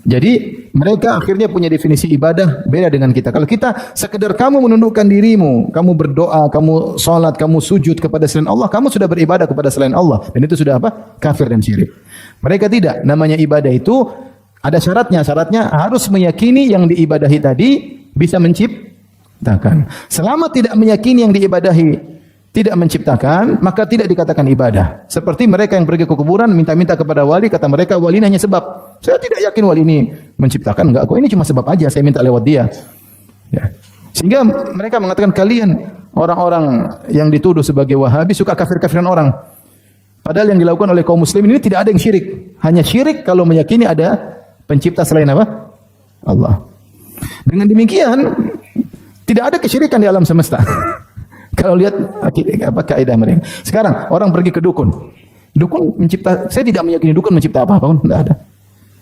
Jadi mereka akhirnya punya definisi ibadah beda dengan kita. Kalau kita sekedar kamu menundukkan dirimu, kamu berdoa, kamu salat, kamu sujud kepada selain Allah, kamu sudah beribadah kepada selain Allah, dan itu sudah apa? Kafir dan syirik. Mereka tidak. Namanya ibadah itu ada syaratnya. Syaratnya harus meyakini yang diibadahi tadi bisa menciptakan. Selama tidak meyakini yang diibadahi tidak menciptakan, maka tidak dikatakan ibadah. Seperti mereka yang pergi ke kuburan minta-minta kepada wali, kata mereka wali ini hanya sebab. Saya tidak yakin wali ini menciptakan, enggak kok, ini cuma sebab aja, saya minta lewat dia. Ya. Sehingga mereka mengatakan kalian orang-orang yang dituduh sebagai Wahabi suka kafir-kafiran orang. Padahal yang dilakukan oleh kaum muslimin ini tidak ada yang syirik. Hanya syirik kalau meyakini ada pencipta selain apa? Allah. Dengan demikian tidak ada kesyirikan di alam semesta. Kalau lihat kaidah mereka. Sekarang orang pergi ke dukun. Dukun mencipta, saya tidak meyakini dukun mencipta apa-apa pun, tidak ada.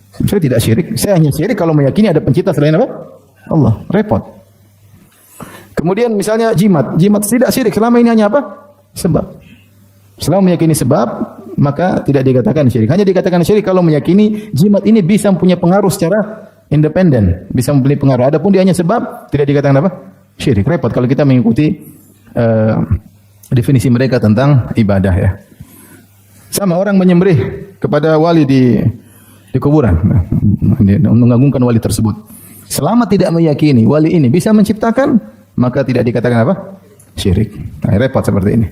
Saya tidak syirik. Saya hanya syirik kalau meyakini ada pencipta selain apa? Allah. Repot. Kemudian misalnya jimat. Jimat tidak syirik selama ini hanya apa? Sebab. Selama meyakini sebab, maka tidak dikatakan syirik. Hanya dikatakan syirik kalau meyakini jimat ini bisa mempunyai pengaruh secara independen, bisa mempunyai pengaruh. Adapun dia hanya sebab, tidak dikatakan apa? Syirik. Repot kalau kita mengikuti definisi mereka tentang ibadah, ya. Sama orang menyembelih kepada wali di kuburan, mengagungkan wali tersebut. Selama tidak meyakini wali ini bisa menciptakan, maka tidak dikatakan apa? Syirik. Nah, repot seperti ini.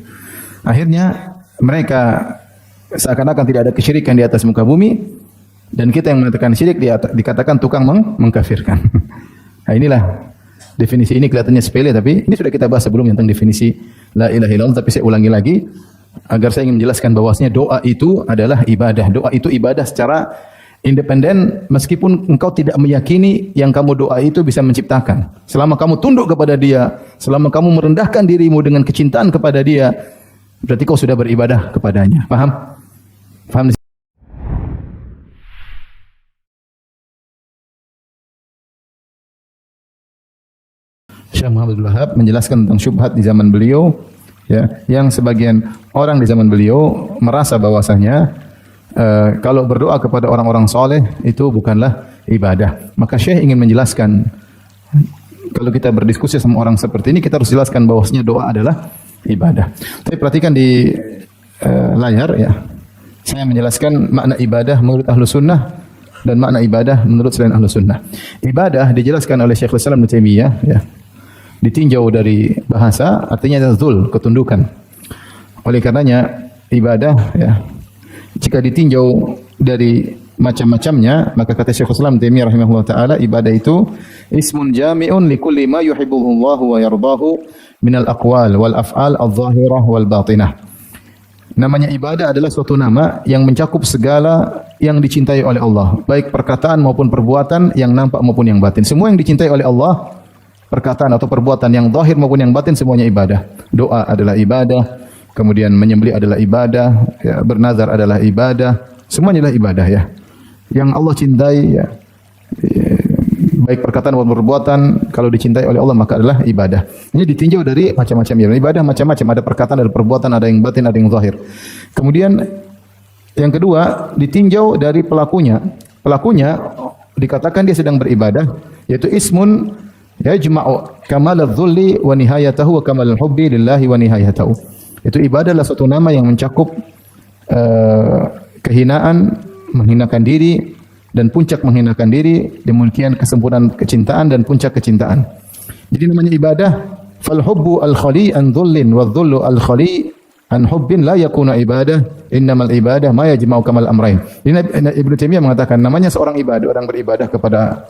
Akhirnya mereka seakan-akan tidak ada kesyirikan di atas muka bumi, dan kita yang mengatakan syirik dikatakan tukang mengkafirkan. Nah, inilah definisi ini kelihatannya sepele, tapi ini sudah kita bahas sebelumnya tentang definisi la ilaha illallah, tapi saya ulangi lagi agar saya ingin menjelaskan bahwasanya doa itu adalah ibadah. Doa itu ibadah secara independen meskipun engkau tidak meyakini yang kamu doa itu bisa menciptakan. Selama kamu tunduk kepada dia, selama kamu merendahkan dirimu dengan kecintaan kepada dia, berarti kau sudah beribadah kepadanya. Paham? Paham? Syekh Muhammad Abdul Wahab menjelaskan tentang syubhat di zaman beliau, ya, yang sebagian orang di zaman beliau merasa bahwasanya kalau berdoa kepada orang-orang soleh itu bukanlah ibadah. Maka Syekh ingin menjelaskan, kalau kita berdiskusi sama orang seperti ini, kita harus jelaskan bahwasanya doa adalah ibadah. Tapi perhatikan di layar, ya, saya menjelaskan makna ibadah menurut ahlu sunnah dan makna ibadah menurut selain ahlu sunnah. Ibadah dijelaskan oleh Syekhul Islam Ibnu Taimiyah, ya, ditinjau dari bahasa artinya zul, ketundukan. Oleh karenanya ibadah, ya, jika ditinjau dari macam-macamnya, maka kata Syekhul Islam Taimiyah rahimahullah taala, ibadah itu ismun jami'un likulli ma yuhibbuhu Allah wa yardahu minal aqwal wal af'al adh-dhahirah wal batinah. Namanya ibadah adalah suatu nama yang mencakup segala yang dicintai oleh Allah, baik perkataan maupun perbuatan yang nampak maupun yang batin. Semua yang dicintai oleh Allah, perkataan atau perbuatan yang zahir maupun yang batin, semuanya ibadah. Doa adalah ibadah, kemudian menyembelih adalah ibadah, ya, bernazar adalah ibadah, semuanya adalah ibadah, ya. Yang Allah cintai, ya, baik perkataan maupun perbuatan, kalau dicintai oleh Allah maka adalah ibadah. Ini ditinjau dari macam-macam ibadah, macam-macam, ada perkataan, ada perbuatan, ada yang batin, ada yang zahir. Kemudian yang kedua ditinjau dari pelakunya. Pelakunya dikatakan dia sedang beribadah, yaitu ismun yajma'u kamal adh-dhulli wa nihayatahu wa kamal al-hubbi lillahi wa nihayatahu. Itu ibadah adalah suatu nama yang mencakup kehinaan, menghinakan diri, dan puncak menghinakan diri, demikian kesempurnaan kecintaan dan puncak kecintaan. Jadi namanya ibadah, fal hubbu al-khali an dhullin wa dhullu al-khali an hubbin la yakuna ibadah, innamal ibadah ma yajma'u kamal amrain. Ibnu Taimiyah mengatakan namanya seorang ibadah, orang beribadah kepada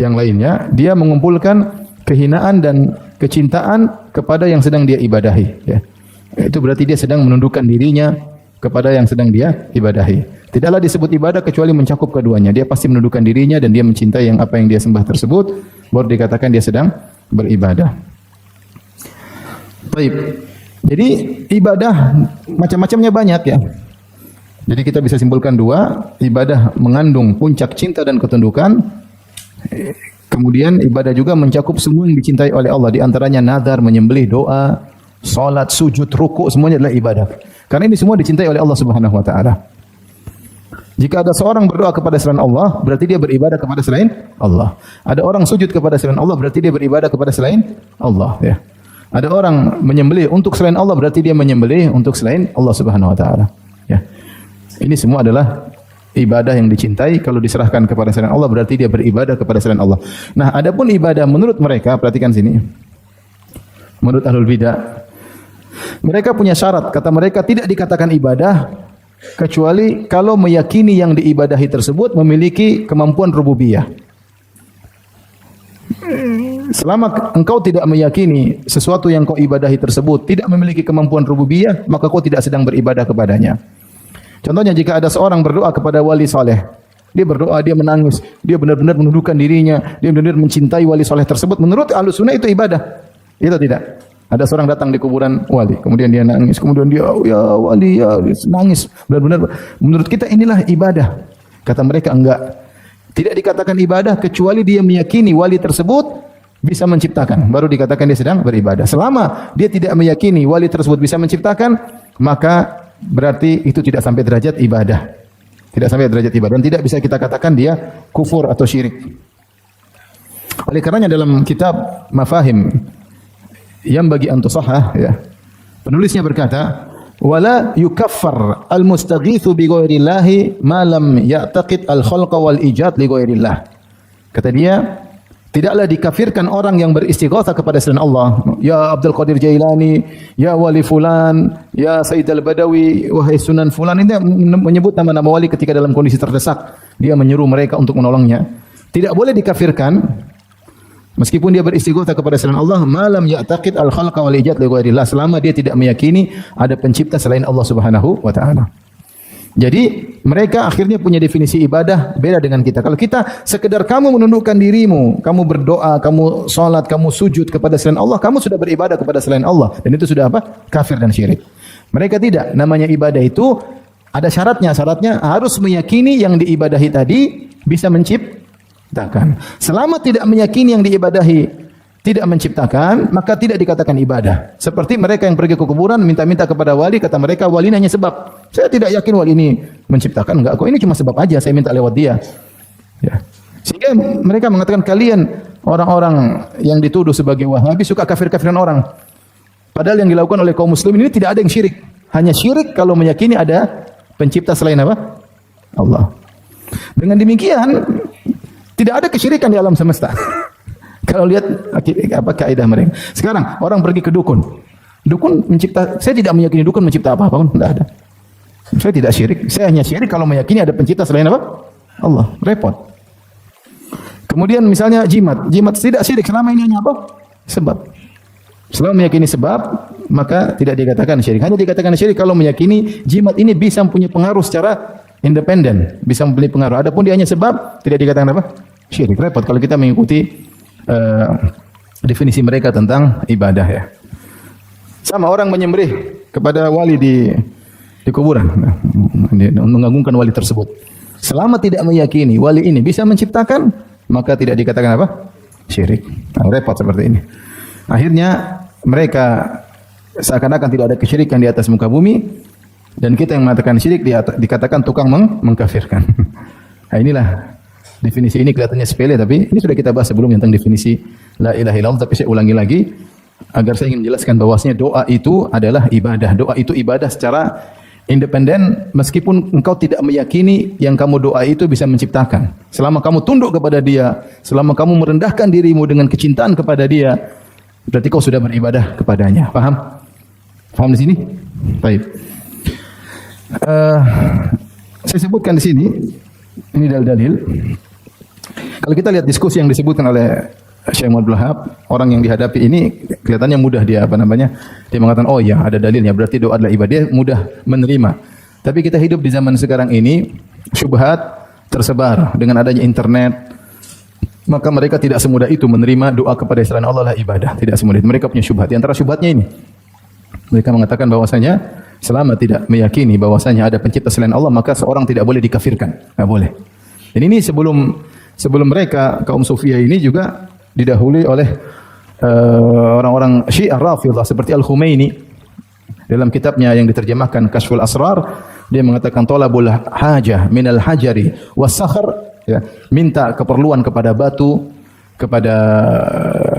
yang lainnya, dia mengumpulkan kehinaan dan kecintaan kepada yang sedang dia ibadahi, ya. Itu berarti dia sedang menundukkan dirinya kepada yang sedang dia ibadahi. Tidaklah disebut ibadah kecuali mencakup keduanya. Dia pasti menundukkan dirinya dan dia mencintai yang apa yang dia sembah tersebut, baru dikatakan dia sedang beribadah. Baik. Jadi ibadah macam-macamnya banyak, ya. Jadi kita bisa simpulkan dua, ibadah mengandung puncak cinta dan ketundukan. Kemudian ibadah juga mencakup semua yang dicintai oleh Allah, di antaranya nazar, menyembelih, doa, salat, sujud, ruku, semuanya adalah ibadah. Karena ini semua dicintai oleh Allah Subhanahu wa taala. Jika ada seorang berdoa kepada selain Allah, berarti dia beribadah kepada selain Allah. Ada orang sujud kepada selain Allah, berarti dia beribadah kepada selain Allah. Ya. Ada orang menyembelih untuk selain Allah, berarti dia menyembelih untuk selain Allah Subhanahu Wa Taala. Ya. Ini semua adalah ibadah yang dicintai. Kalau diserahkan kepada selain Allah, berarti dia beribadah kepada selain Allah. Nah, adapun ibadah menurut mereka, perhatikan sini. Menurut ahlul bidah, mereka punya syarat. Kata mereka tidak dikatakan ibadah kecuali kalau meyakini yang diibadahi tersebut memiliki kemampuan rububiyah. Selama engkau tidak meyakini sesuatu yang kau ibadahi tersebut tidak memiliki kemampuan rububiyah, maka kau tidak sedang beribadah kepadanya. Contohnya jika ada seorang berdoa kepada wali saleh, dia berdoa, dia menangis, dia benar-benar menundukkan dirinya, dia benar-benar mencintai wali saleh tersebut, menurut Ahlus Sunnah itu ibadah. Itu tidak. Ada seorang datang di kuburan wali, kemudian dia nangis, kemudian dia ya wali ya nangis, benar-benar menurut kita inilah ibadah. Kata mereka enggak. Tidak dikatakan ibadah kecuali dia meyakini wali tersebut bisa menciptakan, baru dikatakan dia sedang beribadah. Selama dia tidak meyakini wali tersebut bisa menciptakan, maka berarti itu tidak sampai derajat ibadah. Tidak sampai derajat ibadah dan tidak bisa kita katakan dia kufur atau syirik. Oleh karenanya dalam kitab Mafahim yang bagi antusahah, ya, penulisnya berkata, wala yukaffar al-mustaghithu bi ghairillahi ma lam ya'taqid al-khalqa wal ijad li ghairillah. Kata dia, tidaklah dikafirkan orang yang beristighatsah kepada selain Allah. Ya Abdul Qadir Jailani, ya wali fulan, ya Said al-Badawi, wahai Sunan fulan. Ini menyebut nama-nama wali ketika dalam kondisi terdesak. Dia menyuruh mereka untuk menolongnya. Tidak boleh dikafirkan meskipun dia beristighatsah kepada selain Allah, malam ya'taqid al-khalqa wal ijad li ghairillah, selama dia tidak meyakini ada pencipta selain Allah Subhanahu wa taala. Jadi mereka akhirnya punya definisi ibadah beda dengan kita. Kalau kita sekedar kamu menundukkan dirimu, kamu berdoa, kamu salat, kamu sujud kepada selain Allah, kamu sudah beribadah kepada selain Allah dan itu sudah apa? Kafir dan syirik. Mereka tidak. Namanya ibadah itu ada syaratnya. Syaratnya harus meyakini yang diibadahi tadi bisa menciptakan. Selama tidak meyakini yang diibadahi tidak menciptakan, maka tidak dikatakan ibadah. Seperti mereka yang pergi ke kuburan minta-minta kepada wali, kata mereka wali hanya sebab. Saya tidak yakin wali ini menciptakan, enggak kok, ini cuma sebab aja saya minta lewat dia. Ya. Sehingga mereka mengatakan kalian orang-orang yang dituduh sebagai Wahabi suka kafir-kafiran orang. Padahal yang dilakukan oleh kaum muslimin ini tidak ada yang syirik. Hanya syirik kalau meyakini ada pencipta selain apa? Allah. Dengan demikian tidak ada kesyirikan di alam semesta. Kalau lihat apa kaidah mereka. Sekarang orang pergi ke dukun. Dukun mencipta, saya tidak meyakini dukun mencipta apa-apa pun, tidak ada. Saya tidak syirik. Saya hanya syirik kalau meyakini ada pencipta selain apa? Allah. Repot. Kemudian misalnya jimat. Jimat tidak syirik selama ini hanya apa? Sebab. Selama meyakini sebab, maka tidak dikatakan syirik. Hanya dikatakan syirik kalau meyakini jimat ini bisa mempunyai pengaruh secara independen, bisa membeli pengaruh. Adapun dia hanya sebab, tidak dikatakan apa? Syirik. Repot kalau kita mengikuti definisi mereka tentang ibadah, ya. Sama orang menyembelih kepada wali di kuburan, mengagungkan wali tersebut. Selama tidak meyakini wali ini bisa menciptakan, maka tidak dikatakan apa? Syirik. Nah, repot seperti ini. Akhirnya mereka seakan-akan tidak ada kesyirikan di atas muka bumi, dan kita yang mengatakan syirik dikatakan tukang mengkafirkan. Nah, inilah definisi ini kelihatannya sepele, tapi ini sudah kita bahas sebelumnya tentang definisi la ilaha illallah, tapi saya ulangi lagi agar saya ingin menjelaskan bahwasanya doa itu adalah ibadah. Doa itu ibadah secara independen meskipun engkau tidak meyakini yang kamu doa itu bisa menciptakan. Selama kamu tunduk kepada dia, selama kamu merendahkan dirimu dengan kecintaan kepada dia, berarti kau sudah beribadah kepadanya. Paham? Paham di sini? Baik. Saya sebutkan di sini, ini dalil-dalil. Kalau kita lihat diskusi yang disebutkan oleh Syekh Muhammad Wahab, orang yang dihadapi ini kelihatannya mudah dia dia mengatakan oh ya ada dalilnya, berarti doa adalah ibadah, dia mudah menerima. Tapi kita hidup di zaman sekarang ini, syubhat tersebar dengan adanya internet, maka mereka tidak semudah itu menerima doa kepada selain Allah adalah ibadah, tidak semudah itu. Mereka punya syubhat. Di antara syubhatnya ini, mereka mengatakan bahwasanya selama tidak meyakini bahwasanya ada pencipta selain Allah, maka seorang tidak boleh dikafirkan, tidak boleh. Dan ini sebelum mereka kaum Sufiyah ini juga didahului oleh orang-orang Syiah Rafidhah seperti Al-Khumaini dalam kitabnya yang diterjemahkan Kashful Asrar. Dia mengatakan talabul hajah minal hajari was-sakhar, ya, minta keperluan kepada batu, kepada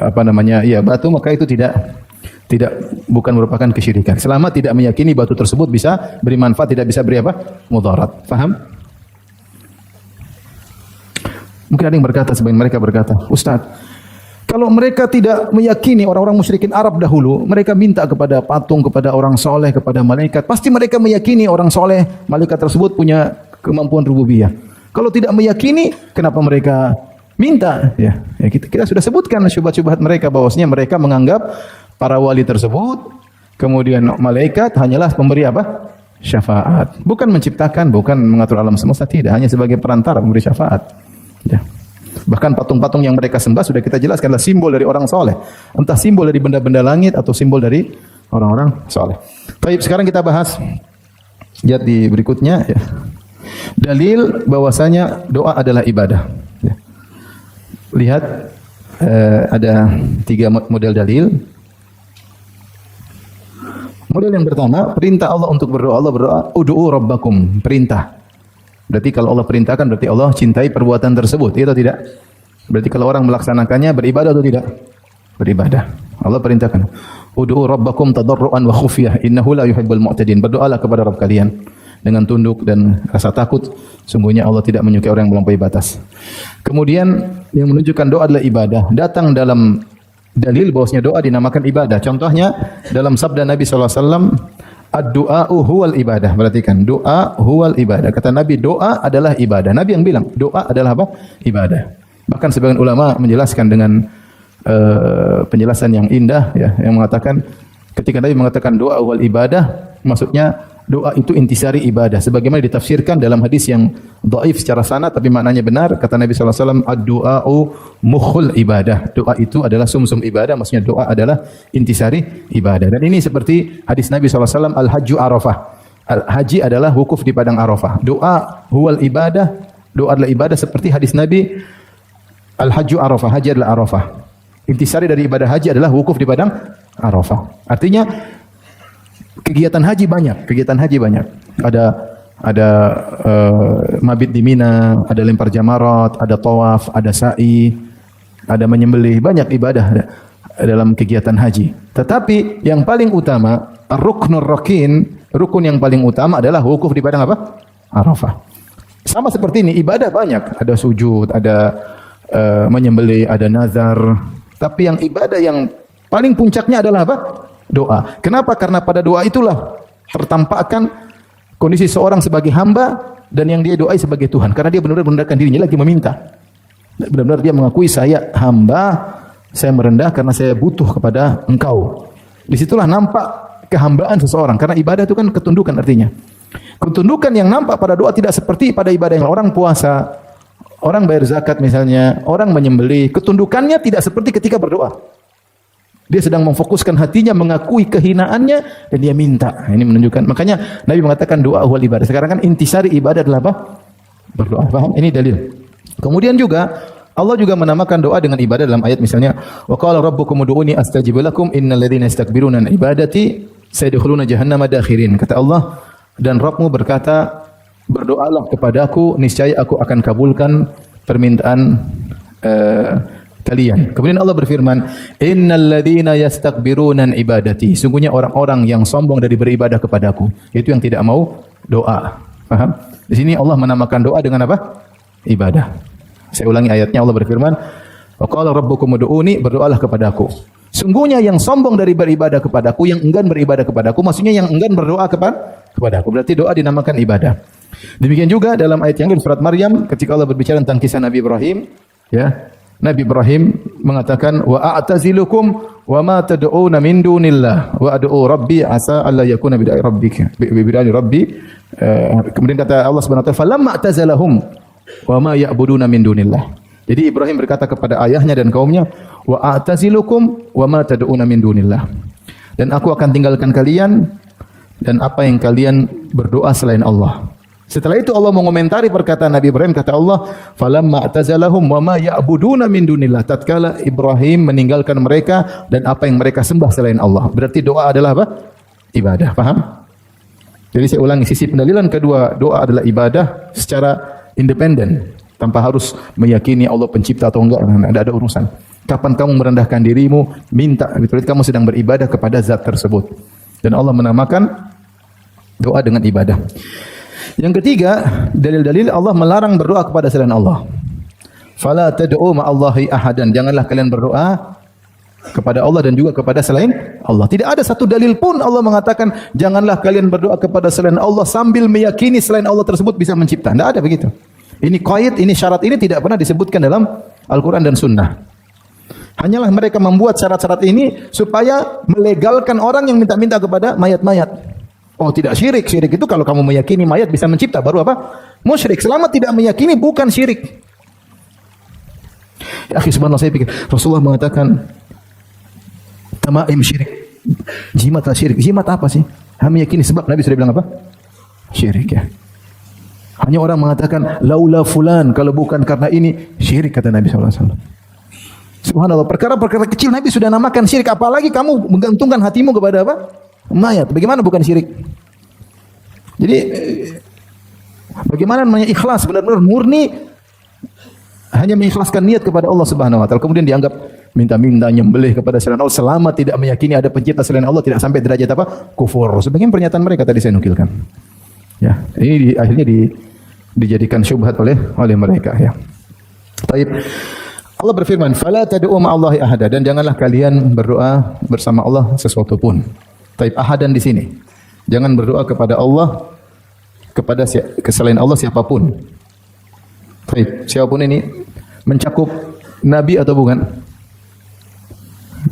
apa namanya? Ya, batu, maka itu tidak bukan merupakan kesyirikan. Selama tidak meyakini batu tersebut bisa beri manfaat, tidak bisa beri apa? Mudarat. Faham? Mungkin ada yang berkata, sebagian mereka berkata, Ustaz, kalau mereka tidak meyakini orang-orang musyrikin Arab dahulu, mereka minta kepada patung, kepada orang soleh, kepada malaikat. Pasti mereka meyakini orang soleh, malaikat tersebut punya kemampuan rububiyah. Kalau tidak meyakini, kenapa mereka minta? Ya, kita sudah sebutkan syubhat-syubhat mereka, bahwasanya mereka menganggap para wali tersebut, kemudian malaikat hanyalah pemberi apa? Syafaat. Bukan menciptakan, bukan mengatur alam semesta, tidak. Hanya sebagai perantara memberi syafaat. Ya. Bahkan patung-patung yang mereka sembah sudah kita jelaskan adalah simbol dari orang soleh. Entah simbol dari benda-benda langit atau simbol dari orang-orang soleh. Baik, sekarang kita bahas lihat di berikutnya. Ya. Dalil bahwasanya doa adalah ibadah. Ya. Lihat ada 3 model dalil. Model yang pertama, perintah Allah untuk berdoa. Allah berdoa, ud'u rabbakum, perintah. Berarti kalau Allah perintahkan, berarti Allah cintai perbuatan tersebut, iya atau tidak? Berarti kalau orang melaksanakannya beribadah atau tidak? Beribadah. Allah perintahkan, ud'u rabbakum tadarruan wa khufyah, innahu la yuhibbul mu'tadin. Berdoalah kepada Rabb kalian dengan tunduk dan rasa takut, sungguhnya Allah tidak menyukai orang yang melampaui batas. Kemudian yang menunjukkan doa adalah ibadah, datang dalam dalil bahwasanya doa dinamakan ibadah. Contohnya dalam sabda Nabi sallallahu alaihi wasallam, ad-du'a'u huwal ibadah. Perhatikan, doa huwal ibadah. Kata Nabi, doa adalah ibadah. Nabi yang bilang, doa adalah apa? Ibadah. Bahkan sebagian ulama menjelaskan dengan penjelasan yang indah, ya, yang mengatakan ketika Nabi mengatakan doa huwal ibadah, maksudnya doa itu intisari ibadah. Sebagaimana ditafsirkan dalam hadis yang dhaif secara sanad tapi maknanya benar, kata Nabi sallallahu alaihi wasallam, ad-du'a'u mukhul ibadah. Doa itu adalah sumsum ibadah, maksudnya doa adalah intisari ibadah. Dan ini seperti hadis Nabi sallallahu alaihi wasallam, al-hajju arafah. Haji adalah wukuf di padang Arafah. Doa huwal ibadah, doa adalah ibadah seperti hadis Nabi, al-hajju arafah, haji adalah Arafah. Intisari dari ibadah haji adalah wukuf di padang Arafah. Artinya kegiatan haji banyak. Ada mabit di Mina, ada lempar jamarat, ada tawaf, ada sa'i, ada menyembelih, banyak ibadah dalam kegiatan haji. Tetapi yang paling utama, ruknur rakin, rukun yang paling utama adalah wukuf di padang apa? Arafah. Sama seperti ini, ibadah banyak, ada sujud, ada menyembelih, ada nazar. Tapi yang ibadah yang paling puncaknya adalah apa? Doa. Kenapa? Karena pada doa itulah tertampakkan kondisi seorang sebagai hamba dan yang dia doai sebagai Tuhan. Karena dia benar-benar merendahkan dirinya, lagi meminta. Benar-benar dia mengakui, saya hamba, saya merendah karena saya butuh kepada Engkau. Disitulah nampak kehambaan seseorang. Karena ibadah itu kan ketundukan artinya. Ketundukan yang nampak pada doa tidak seperti pada ibadah yang orang puasa, orang bayar zakat misalnya, orang menyembelih. Ketundukannya tidak seperti ketika berdoa. Dia sedang memfokuskan hatinya, mengakui kehinaannya dan dia minta. Ini menunjukkan. Makanya Nabi mengatakan doa huwal ibadah. Sekarang kan intisari ibadah adalah apa? Berdoa. Paham? Ini dalil. Kemudian juga Allah juga menamakan doa dengan ibadah dalam ayat misalnya, wa qala rabbukum ud'uni astajib lakum innal ladzina yastakbiruna an ibadati sayadkhuluna jahannama dakhirin. Kata Allah, dan Rabbmu berkata, berdoalah kepadaku, niscaya aku akan kabulkan permintaan kalian. Kemudian Allah berfirman, innal ladzina yastakbiruna an ibadati. Sungguhnya orang-orang yang sombong dari beribadah kepadaku, yaitu yang tidak mau doa. Paham? Di sini Allah menamakan doa dengan apa? Ibadah. Saya ulangi ayatnya, Allah berfirman, wa qala rabbukum ud'uni, berdoalah kepadaku. Sungguhnya yang sombong dari beribadah kepadaku, yang enggan beribadah kepadaku, maksudnya yang enggan berdoa kepadaku. Berarti doa dinamakan ibadah. Demikian juga dalam ayat yang lain surat Maryam ketika Allah berbicara tentang kisah Nabi Ibrahim, ya. Nabi Ibrahim mengatakan, wa a'tazilukum wa ma tad'una min dunillah wa ad'u rabbi asa alla yakuna bida'i rabbika bida'i rabbi. Kemudian kata Allah Subhanahu wa taala, falamma a'tazalahum wa ma ya'buduna min dunillah. Jadi Ibrahim berkata kepada ayahnya dan kaumnya, wa a'tazilukum wa ma tad'una min dunillah. Dan aku akan tinggalkan kalian dan apa yang kalian berdoa selain Allah. Setelah itu Allah mengomentari perkataan Nabi Ibrahim, kata Allah, falamma a'tazalahum wa ma ya'buduna min dunillah. Tatkala Ibrahim meninggalkan mereka dan apa yang mereka sembah selain Allah. Berarti doa adalah apa? Ibadah, paham? Jadi saya ulangi, sisi pendalilan kedua, doa adalah ibadah secara independen, tanpa harus meyakini Allah pencipta atau enggak, tidak ada urusan. Kapan kamu merendahkan dirimu, minta, betul kamu sedang beribadah kepada zat tersebut. Dan Allah menamakan doa dengan ibadah. Yang ketiga, dalil-dalil Allah melarang berdoa kepada selain Allah. Fala tad'u ma'allahi ahadan. Janganlah kalian berdoa kepada Allah dan juga kepada selain Allah. Tidak ada satu dalil pun Allah mengatakan janganlah kalian berdoa kepada selain Allah sambil meyakini selain Allah tersebut bisa mencipta. Tidak ada begitu. Ini qaid, ini syarat ini tidak pernah disebutkan dalam Al-Quran dan Sunnah. Hanyalah mereka membuat syarat-syarat ini supaya melegalkan orang yang minta-minta kepada mayat-mayat. Oh, tidak syirik. Syirik itu kalau kamu meyakini mayat bisa mencipta, baru apa? Musyrik. Selama tidak meyakini bukan syirik. Ya, akhi, subhanallah, saya pikir Rasulullah mengatakan tamaim syirik. Jimatlah syirik. Jimat apa sih? Kami yakini sebab Nabi sudah bilang apa? Syirik ya. Hanya orang mengatakan laula fulan, kalau bukan karena ini syirik, kata Nabi SAW. Subhanallah, perkara-perkara kecil Nabi sudah namakan syirik, apalagi kamu menggantungkan hatimu kepada apa? Mayat. Bagaimana bukan syirik? Jadi bagaimana namanya ikhlas, benar-benar murni hanya mengikhlaskan niat kepada Allah Subhanahu wa taala, kemudian dianggap minta-minta nyembelih kepada selain Allah selama tidak meyakini ada pencipta selain Allah, tidak sampai derajat apa? Kufur. Sebagian pernyataan mereka tadi saya nukilkan. Ya, ini akhirnya dijadikan syubhat oleh mereka ya. Baik. Allah berfirman, "Fala tad'u ma'allahi ahada," dan janganlah kalian berdoa bersama Allah sesuatu pun. Taib, ahadan di sini. Jangan berdoa kepada Allah kepada selain Allah siapapun. Taib, siapapun ini mencakup nabi atau bukan?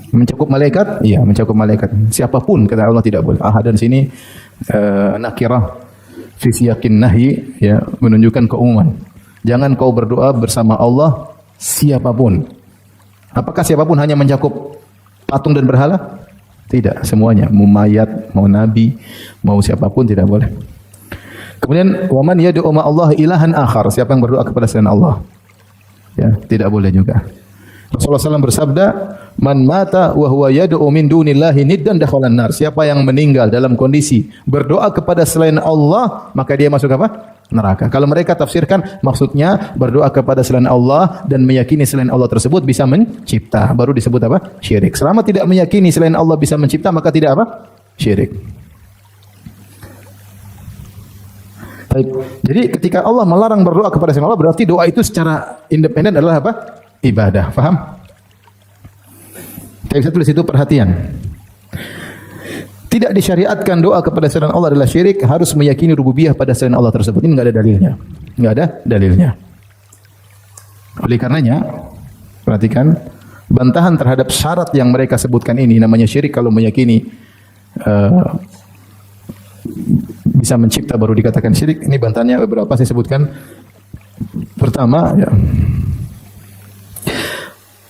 Mencakup malaikat? Iya, mencakup malaikat. Siapapun kata Allah tidak boleh. Ahadan sini nakirah fi siyaqin nahi, ya, menunjukkan keumuman. Jangan kau berdoa bersama Allah siapapun. Apakah siapapun hanya mencakup patung dan berhala? Tidak, semuanya. Mau mayat, mau nabi, mau siapapun tidak boleh. Kemudian waman yad'u ma'allahi ilahan akhar, siapa yang berdoa kepada selain Allah, ya, tidak boleh juga. Rasulullah SAW bersabda, man mata wa huwa yad'u min dunillahi niddan dakhalan nar. Siapa yang meninggal dalam kondisi berdoa kepada selain Allah, maka dia masuk apa? Neraka. Kalau mereka tafsirkan maksudnya berdoa kepada selain Allah dan meyakini selain Allah tersebut bisa mencipta, baru disebut apa? Syirik. Selama tidak meyakini selain Allah bisa mencipta, maka tidak apa? Syirik. Baik. Jadi ketika Allah melarang berdoa kepada selain Allah, berarti doa itu secara independen adalah apa? Ibadah. Faham? Tapi saya tulis itu perhatian. Tidak disyariatkan doa kepada selain Allah adalah syirik, harus meyakini rububiyah pada selain Allah tersebut. Ini enggak ada dalilnya. Enggak ada dalilnya. Oleh karenanya, perhatikan bantahan terhadap syarat yang mereka sebutkan ini namanya syirik kalau meyakini bisa mencipta baru dikatakan syirik. Ini bantahannya beberapa saya sebutkan. Pertama, ya,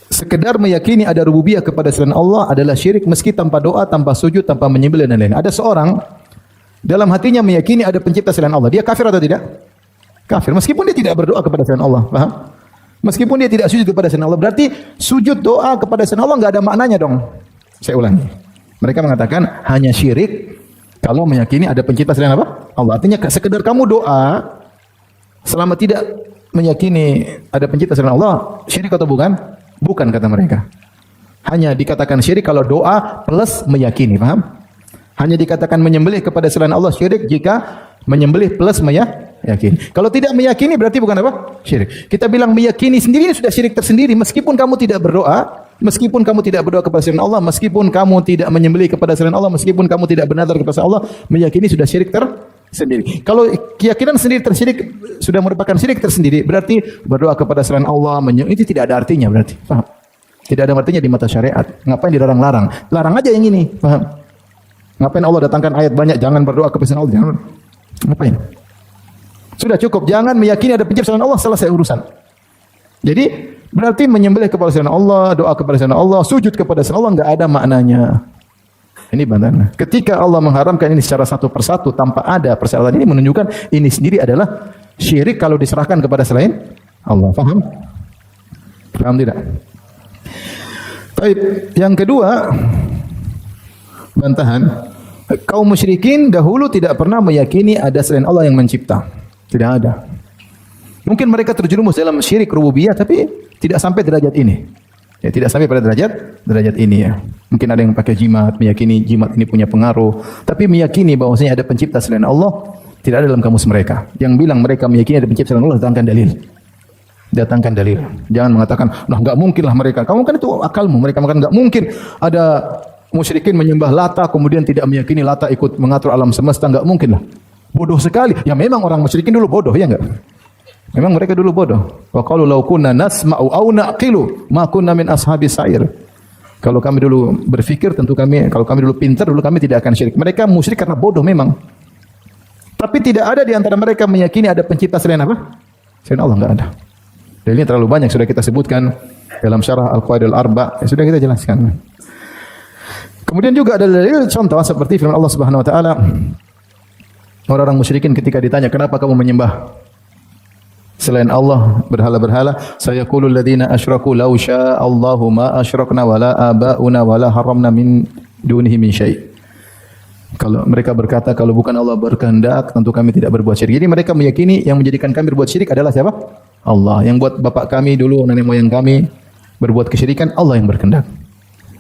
sekedar meyakini ada rububiyah kepada selain Allah adalah syirik meski tanpa doa, tanpa sujud, tanpa menyembelih dan lain-lain. Ada seorang dalam hatinya meyakini ada pencipta selain Allah. Dia kafir atau tidak? Kafir. Meskipun dia tidak berdoa kepada selain Allah. Paham? Meskipun dia tidak sujud kepada selain Allah. Berarti sujud doa kepada selain Allah enggak ada maknanya dong. Saya ulangi. Mereka mengatakan hanya syirik kalau meyakini ada pencipta selain apa? Allah. Artinya sekedar kamu doa selama tidak meyakini ada pencipta selain Allah, syirik atau bukan? Bukan, kata mereka. Hanya dikatakan syirik kalau doa plus meyakini, paham? Hanya dikatakan menyembelih kepada selain Allah syirik jika menyembelih plus meyakini. Kalau tidak meyakini berarti bukan apa? Syirik. Kita bilang meyakini sendiri ini sudah syirik tersendiri meskipun kamu tidak berdoa, meskipun kamu tidak berdoa kepada selain Allah, meskipun kamu tidak menyembelih kepada selain Allah, meskipun kamu tidak bernazar kepada Allah, meyakini sudah syirik tersendiri. Kalau keyakinan sendiri tersyirik sudah merupakan syirik tersendiri, berarti berdoa kepada selain Allah itu tidak ada artinya berarti. Paham? Tidak ada artinya di mata syariat. Ngapain dilarang-larang? Larang aja yang ini, paham? Ngapain Allah datangkan ayat banyak jangan berdoa kepada selain Allah? Jangan. Ngapain? Sudah cukup, jangan meyakini ada pencipta selain Allah, selesai urusan. Jadi berarti menyembelih kepada selain Allah, doa kepada selain Allah, sujud kepada selain Allah enggak ada maknanya. Ini bantahan. Ketika Allah mengharamkan ini secara satu persatu tanpa ada persyaratan, ini menunjukkan ini sendiri adalah syirik kalau diserahkan kepada selain Allah. Faham? Faham tidak? Baik. Yang kedua, bantahan Kaum musyrikin dahulu tidak pernah meyakini ada selain Allah yang mencipta. Tidak ada. Mungkin mereka terjerumus dalam syirik rububiyah tapi tidak sampai derajat ini. Ya, tidak sampai pada derajat ini ya. Mungkin ada yang pakai jimat, meyakini jimat ini punya pengaruh, tapi meyakini bahwasanya ada pencipta selain Allah tidak ada dalam kamus mereka. Yang bilang mereka meyakini ada pencipta selain Allah, datangkan dalil. Datangkan dalil. Jangan mengatakan, nah enggak mungkin lah mereka. Kamu kan itu akalmu. Mereka makan enggak mungkin ada musyrikin menyembah Lata kemudian tidak meyakini Lata ikut mengatur alam semesta, enggak mungkin lah. Bodoh sekali. Ya memang orang musyrikin dulu bodoh, ya enggak? Memang mereka dulu bodoh. Wa qalu law kunna nasma'u aw naqilu ma kunna min ashabis sa'ir. Kalau kami dulu berfikir tentu kami, kalau kami dulu pintar dulu kami tidak akan syirik. Mereka musyrik karena bodoh memang. Tapi tidak ada di antara mereka meyakini ada pencipta selain apa? Selain Allah, enggak ada. Dan ini terlalu banyak sudah kita sebutkan dalam syarah Al-Qawaidul Arba, sudah kita jelaskan. Kemudian juga ada dalil contoh seperti firman Allah Subhanahu wa taala, orang-orang musyrikin ketika ditanya, "Kenapa kamu menyembah selain Allah berhala-berhala?" Sayaqulul ladzina asyraku law syaa Allahu ma asyrakna wala abauna wala haramna min dunihi min syai'. Kalau mereka berkata kalau bukan Allah berkehendak tentu kami tidak berbuat syirik. Jadi mereka meyakini yang menjadikan kami berbuat syirik adalah siapa? Allah. Yang buat bapak kami dulu, nenek moyang kami berbuat kesyirikan, Allah yang berkehendak.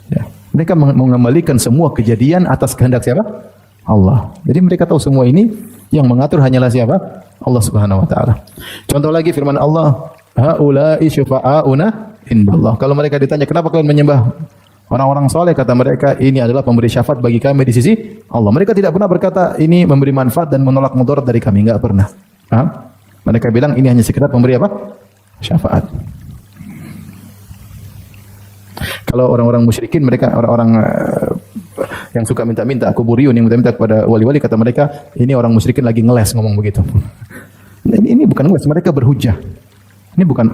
Ya. Mereka mengembalikan semua kejadian atas kehendak siapa? Allah. Jadi mereka tahu semua ini yang mengatur hanyalah siapa? Allah Subhanahu wa taala. Contoh lagi firman Allah, haula'i syufa'auna indallah. Kalau mereka ditanya, kenapa kalian menyembah orang-orang soleh? Kata mereka, ini adalah pemberi syafaat bagi kami di sisi Allah. Mereka tidak pernah berkata, ini memberi manfaat dan menolak mudarat dari kami. Enggak pernah. Paham? Mereka bilang, ini hanya sekedar pemberi apa? Syafaat. Kalau orang-orang musyrikin, mereka orang-orang yang suka minta-minta, kuburiyun yang minta-minta kepada wali-wali, kata mereka, ini orang musyrikin lagi ngeles ngomong begitu. Ini bukan ngeles, mereka berhujah. Ini bukan,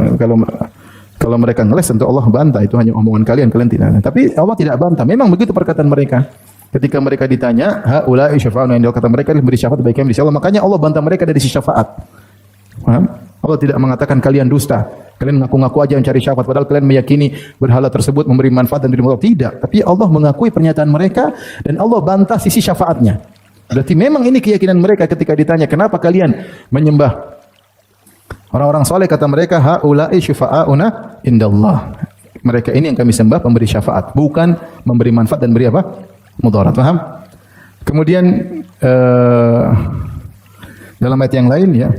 kalau mereka ngeles tentu Allah bantah, itu hanya omongan kalian tidak. Tapi Allah tidak bantah, memang begitu perkataan mereka. Ketika mereka ditanya, haula'i syafa'una indallah, kata mereka beri syafaat bagi kami di sisi Allah. Makanya Allah bantah mereka dari sisi syafaat. Paham? Allah tidak mengatakan kalian dusta. Kalian ngaku-ngaku aja mencari syafaat padahal kalian meyakini berhala tersebut memberi manfaat dan beri mudarat. Tidak, tapi Allah mengakui pernyataan mereka dan Allah bantah sisi syafaatnya. Berarti memang ini keyakinan mereka ketika ditanya, kenapa kalian menyembah orang-orang soleh? Kata mereka, haula'i syufa'auna indallah. Mereka ini yang kami sembah pemberi syafaat, bukan memberi manfaat dan beri apa? Mudarat. Paham? Kemudian dalam ayat yang lain ya,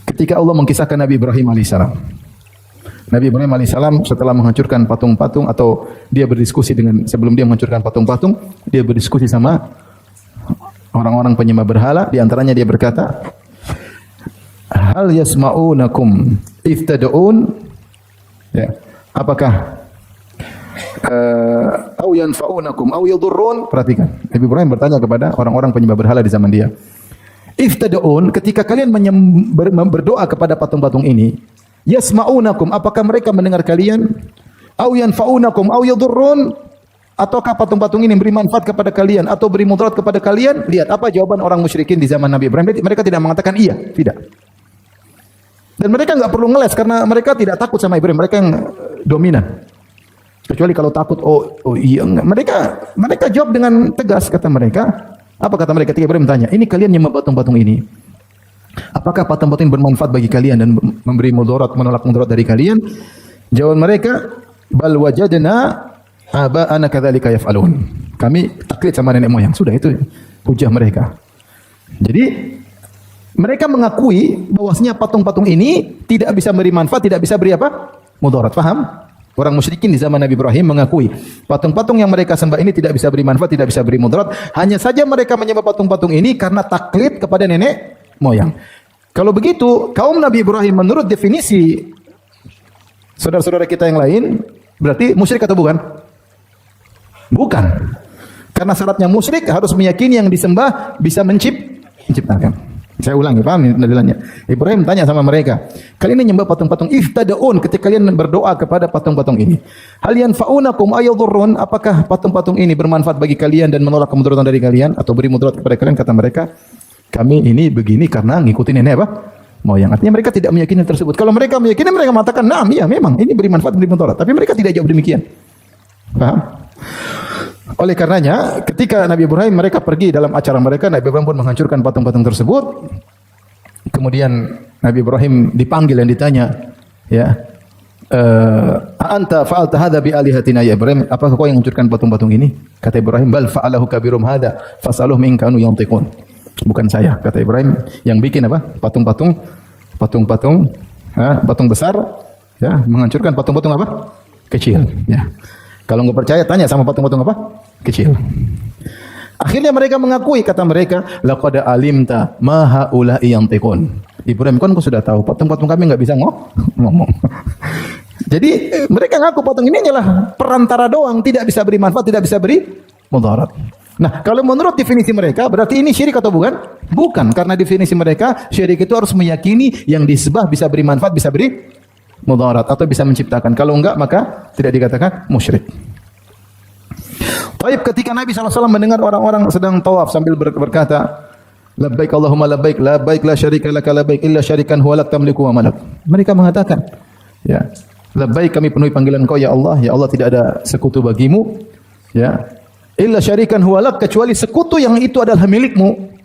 ketika Allah mengkisahkan Nabi Ibrahim alaihissalam. Nabi Ibrahim alaihissalam setelah menghancurkan patung-patung, atau dia berdiskusi dengan, sebelum dia menghancurkan patung-patung, dia berdiskusi sama orang-orang penyembah berhala. Di antaranya dia berkata, hal yasma'unakum iftada'un, ya, apakah au yanfa'unakum au yadurrun? Perhatikan, Nabi Ibrahim bertanya kepada orang-orang penyembah berhala di zaman dia. Iftada'un, ketika kalian berdoa kepada patung-patung ini, yasma'unakum, apakah mereka mendengar kalian? Au yanfa'unakum au yadurrun, ataukah patung-patung ini beri manfaat kepada kalian atau beri mudarat kepada kalian? Lihat apa jawaban orang musyrikin di zaman Nabi Ibrahim. Mereka tidak mengatakan iya, tidak. Dan mereka enggak perlu ngeles karena mereka tidak takut sama Ibrahim, mereka yang dominan. Kecuali kalau takut, oh iya, mereka jawab dengan tegas. Kata mereka, apa kata mereka ketika Ibrahim bertanya, ini kalian nyembah patung-patung ini, apakah patung-patung ini bermanfaat bagi kalian dan memberi mudarat, menolak mudarat dari kalian? Jawaban mereka, bal wajadna aba'ana kadzalika yaf'alun. Kami taklid sama nenek moyang. Sudah, itu hujah mereka. Jadi mereka mengakui bahwasanya patung-patung ini tidak bisa beri manfaat, tidak bisa beri apa? Mudarat. Paham? Orang musyrikin di zaman Nabi Ibrahim mengakui patung-patung yang mereka sembah ini tidak bisa beri manfaat, tidak bisa beri mudarat. Hanya saja mereka menyembah patung-patung ini karena taklid kepada nenek moyang. Kalau begitu, kaum Nabi Ibrahim menurut definisi saudara-saudara kita yang lain berarti musyrik atau bukan? Bukan. Karena syaratnya musyrik harus meyakini yang disembah bisa menciptakan. Saya ulangi, paham dalilannya? Ibrahim tanya sama mereka, kalian ini nyembah patung-patung, iftada'un, ketika kalian berdoa kepada patung-patung ini, hal yanfa'unakum ayadurrun, apakah patung-patung ini bermanfaat bagi kalian dan menolak kemudaratan dari kalian atau beri mudarat kepada kalian? Kata mereka, kami ini begini karena ngikutin nenek apa? Moyang. Artinya mereka tidak meyakini tersebut. Kalau mereka meyakini, mereka mengatakan, nah iya memang ini beri manfaat, beri mudarat. Tapi mereka tidak jawab demikian. Paham? Oleh karenanya, ketika Nabi Ibrahim mereka pergi dalam acara mereka, Nabi Ibrahim pun menghancurkan patung-patung tersebut. Kemudian Nabi Ibrahim dipanggil dan ditanya, ya, anta fa'alta hadza bi alihatina ya Ibrahim, apakah kau yang menghancurkan patung-patung ini? Kata Ibrahim, bal fa'alahu kabirum hadza fasaluhum in kanu yantiqun. Bukan saya, kata Ibrahim, yang bikin apa? Patung-patung patung besar, ya, menghancurkan patung-patung apa? Kecil, ya. Kalau enggak percaya tanya sama patung-patung apa? Kecil. Akhirnya mereka mengakui, kata mereka, laqad alimta ma haula'i yantiqun. Ibrahim, kan kau sudah tahu patung-patung kami enggak bisa ngomong. Jadi mereka ngaku patung ini hanyalah perantara doang, tidak bisa beri manfaat, tidak bisa beri mudarat. Nah, kalau menurut definisi mereka berarti ini syirik atau bukan? Bukan, karena definisi mereka syirik itu harus meyakini yang disembah bisa beri manfaat, bisa beri mudarat atau bisa menciptakan. Kalau enggak maka tidak dikatakan musyrik. Baik, ketika Nabi SAW mendengar orang-orang sedang tawaf sambil berkata, labbaik Allahumma labbaik, labbaik la syarika laka labbaik illa syarikan huwa lak tamliku wa malak. Mereka mengatakan, ya, labbaik kami penuhi panggilan Kau ya Allah tidak ada sekutu bagimu, ya. Illa syarikan huwa lak, kecuali sekutu yang itu adalah milikmu.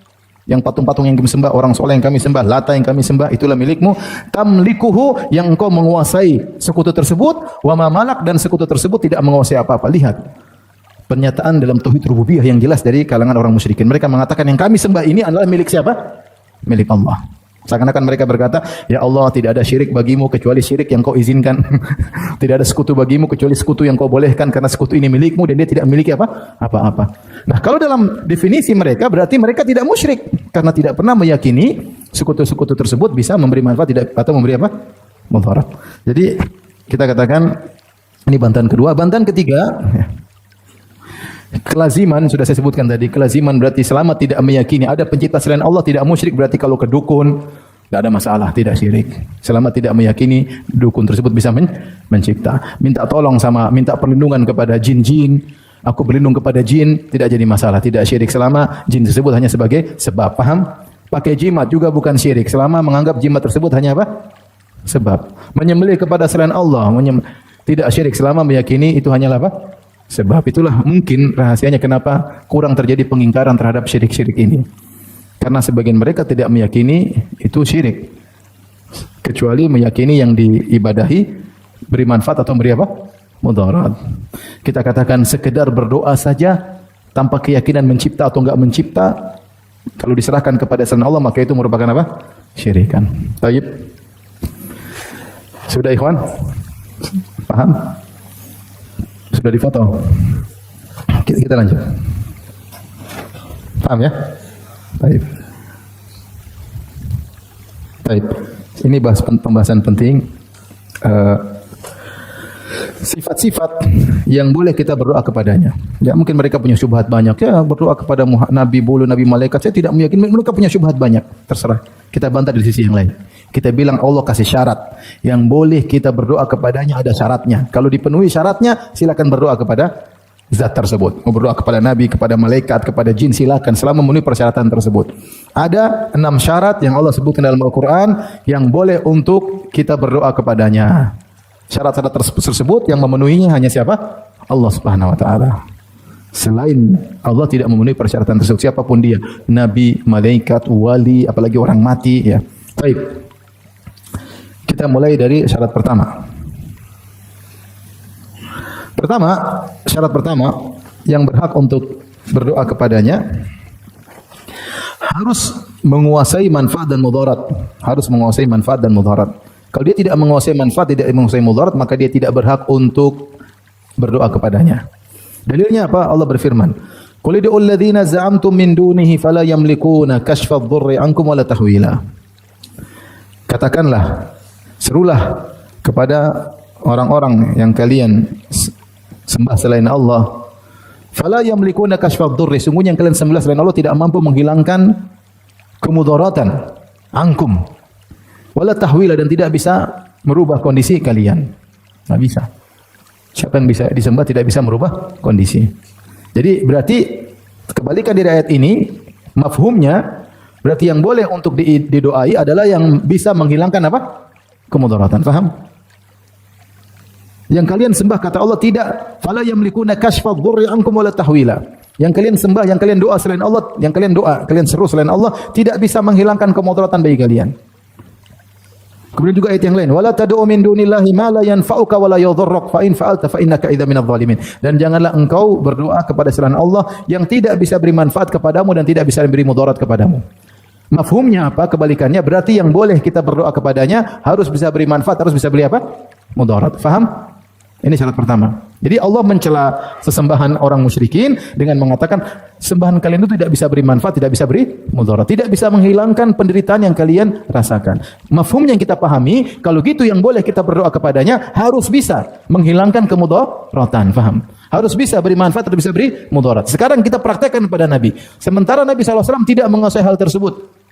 Yang patung-patung yang kami sembah, orang soleh yang kami sembah, Lata yang kami sembah, itulah milikmu. Tamlikuhu, yang engkau menguasai sekutu tersebut, wa ma malak, dan sekutu tersebut tidak menguasai apa-apa. Lihat pernyataan dalam tauhid rububiyah yang jelas dari kalangan orang musyrikin. Mereka mengatakan yang kami sembah ini adalah milik siapa? Milik Allah. Seakan-akan mereka berkata, ya Allah, tidak ada syirik bagimu kecuali syirik yang Kau izinkan. Tidak ada sekutu bagimu kecuali sekutu yang Kau bolehkan, karena sekutu ini milikmu dan dia tidak memiliki apa-apa. Nah, kalau dalam definisi mereka berarti mereka tidak musyrik karena tidak pernah meyakini sekutu-sekutu tersebut bisa memberi manfaat tidak atau memberi apa? Mudarat. Jadi kita katakan ini bantahan kedua. Bantahan ketiga, kelaziman sudah saya sebutkan tadi. Kelaziman berarti selama tidak meyakini ada pencipta selain Allah tidak musyrik. Berarti kalau ke dukun tidak ada masalah, tidak syirik. Selama tidak meyakini dukun tersebut bisa mencipta. Minta tolong minta perlindungan kepada jin-jin. Aku berlindung kepada jin, tidak jadi masalah, tidak syirik selama jin tersebut hanya sebagai sebab. Paham? Pakai jimat juga bukan syirik selama menganggap jimat tersebut hanya apa? Sebab. Menyembelih kepada selain Allah tidak syirik selama meyakini itu hanyalah apa? Sebab. Itulah mungkin rahasianya kenapa kurang terjadi pengingkaran terhadap syirik-syirik ini. Karena sebagian mereka tidak meyakini itu syirik. Kecuali meyakini yang diibadahi beri manfaat atau beri apa? Mudarat. Kita katakan sekedar berdoa saja tanpa keyakinan mencipta atau enggak mencipta, kalau diserahkan kepada selain Allah maka itu merupakan apa? Syirikan. Baik. Sudah ikhwan? Paham? Sudah difoto? Kita lanjut. Paham ya? Baik. Baik. Ini pembahasan penting. Sifat-sifat yang boleh kita berdoa kepadanya. Ya, mungkin mereka punya syubhat banyak. Ya, berdoa kepada Nabi bulu, Nabi malaikat. Saya tidak meyakini mereka punya syubhat banyak. Terserah. Kita bantah dari sisi yang lain. Kita bilang Allah kasih syarat. Yang boleh kita berdoa kepadanya ada syaratnya. Kalau dipenuhi syaratnya, silakan berdoa kepada zat tersebut. Mau berdoa kepada Nabi, kepada malaikat, kepada jin, silakan selama memenuhi persyaratan tersebut. Ada 6 syarat yang Allah sebutkan dalam Al-Quran yang boleh untuk kita berdoa kepadanya. Syarat-syarat tersebut yang memenuhinya hanya siapa? Allah Subhanahu wa taala. Selain Allah tidak memenuhi persyaratan tersebut, siapapun dia, nabi, malaikat, wali, apalagi orang mati, ya. Baik. Kita mulai dari syarat pertama. Syarat pertama yang berhak untuk berdoa kepadanya harus menguasai manfaat dan mudarat. Harus menguasai manfaat dan mudarat. Kalau dia tidak menguasai manfaat, tidak menguasai mudarat, maka dia tidak berhak untuk berdoa kepadanya. Dalilnya apa? Allah berfirman, "Qul ud'ul ladzina za'amtum min dunihi fala yamlikuna kashfa adh-dhurri 'ankum wala tahwila." Katakanlah, serulah kepada orang-orang yang kalian sembah selain Allah, fala yamlikuna kashfa adh-dhurri, sungguhnya yang kalian sembah selain Allah tidak mampu menghilangkan kemudaratan ankum. Wala tahwila, dan tidak bisa merubah kondisi kalian. Tidak bisa. Siapa yang bisa disembah tidak bisa merubah kondisi. Jadi berarti kebalikan dari ayat ini, mafhumnya berarti yang boleh untuk didoai adalah yang bisa menghilangkan apa? Kemudaratan. Faham? Yang kalian sembah kata Allah tidak, fala yamlikuna kashfa dhurri ankum wala tahwila. Yang kalian sembah, yang kalian doa selain Allah, yang kalian doa, kalian seru selain Allah tidak bisa menghilangkan kemudaratan bagi kalian. Kemudian juga ayat yang lain, wala tad'u min dunillahi ma la yanfa'uka wa la yadhurruk fa in fa'alta fa innaka idza minadh dhalimin. Dan janganlah engkau berdoa kepada selain Allah yang tidak bisa beri manfaat kepadamu dan tidak bisa memberi mudarat kepadamu. Mafhumnya apa? Kebalikannya berarti yang boleh kita berdoa kepadanya harus bisa beri manfaat, harus bisa beri apa? Mudarat. Faham? Ini syarat pertama. Jadi Allah mencela sesembahan orang musyrikin dengan mengatakan sembahan kalian itu tidak bisa beri manfaat, tidak bisa beri mudarat, tidak bisa menghilangkan penderitaan yang kalian rasakan. Mafhumnya yang kita pahami, kalau gitu yang boleh kita berdoa kepadanya harus bisa menghilangkan kemudaratan. Faham? Harus bisa beri manfaat atau bisa beri mudarat. Sekarang kita praktekkan kepada Nabi. Sementara Nabi SAW tidak menguasai hal tersebut.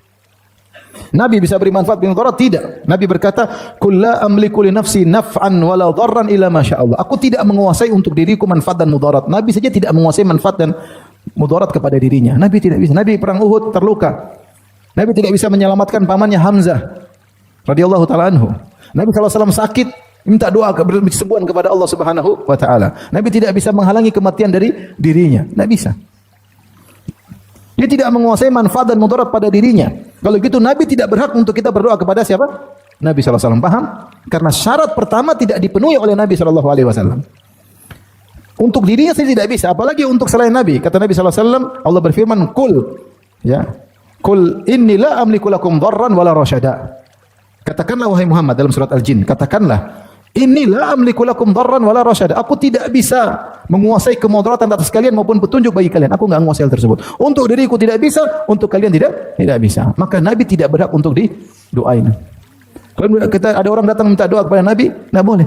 Nabi bisa beri manfaat bin mudarat? Tidak. Nabi berkata, "Qul la amliku li nafsi naf'an wala dharran illa ma syaa Allah." Aku tidak menguasai untuk diriku manfaat dan mudarat. Nabi saja tidak menguasai manfaat dan mudarat kepada dirinya. Nabi tidak bisa. Nabi perang Uhud terluka. Nabi tidak bisa menyelamatkan pamannya Hamzah radhiyallahu taala anhu. Nabi SAW sakit, minta doa kesembuhan kepada Allah Subhanahu wa taala. Nabi tidak bisa menghalangi kematian dari dirinya. Tidak bisa. Dia tidak menguasai manfaat dan mudarat pada dirinya. Kalau gitu Nabi tidak berhak untuk kita berdoa kepada siapa? Nabi SAW. Paham? Karena syarat pertama tidak dipenuhi oleh Nabi SAW. Untuk dirinya sendiri tidak bisa, apalagi untuk selain Nabi. Kata Nabi SAW, Allah berfirman, "Qul ya, qul inni la amliku lakum dharran wala rasyada." Katakanlah wahai Muhammad dalam surat Al-Jin, katakanlah, "Inni la amliku lakum dharran wala rasyada." Aku tidak bisa menguasai kemudaratan atas kalian maupun petunjuk bagi kalian. Aku enggak menguasai hal tersebut. Untuk diriku tidak bisa, untuk kalian tidak bisa. Maka Nabi tidak berhak untuk didoain. Kalau kita ada orang datang minta doa kepada Nabi, enggak boleh.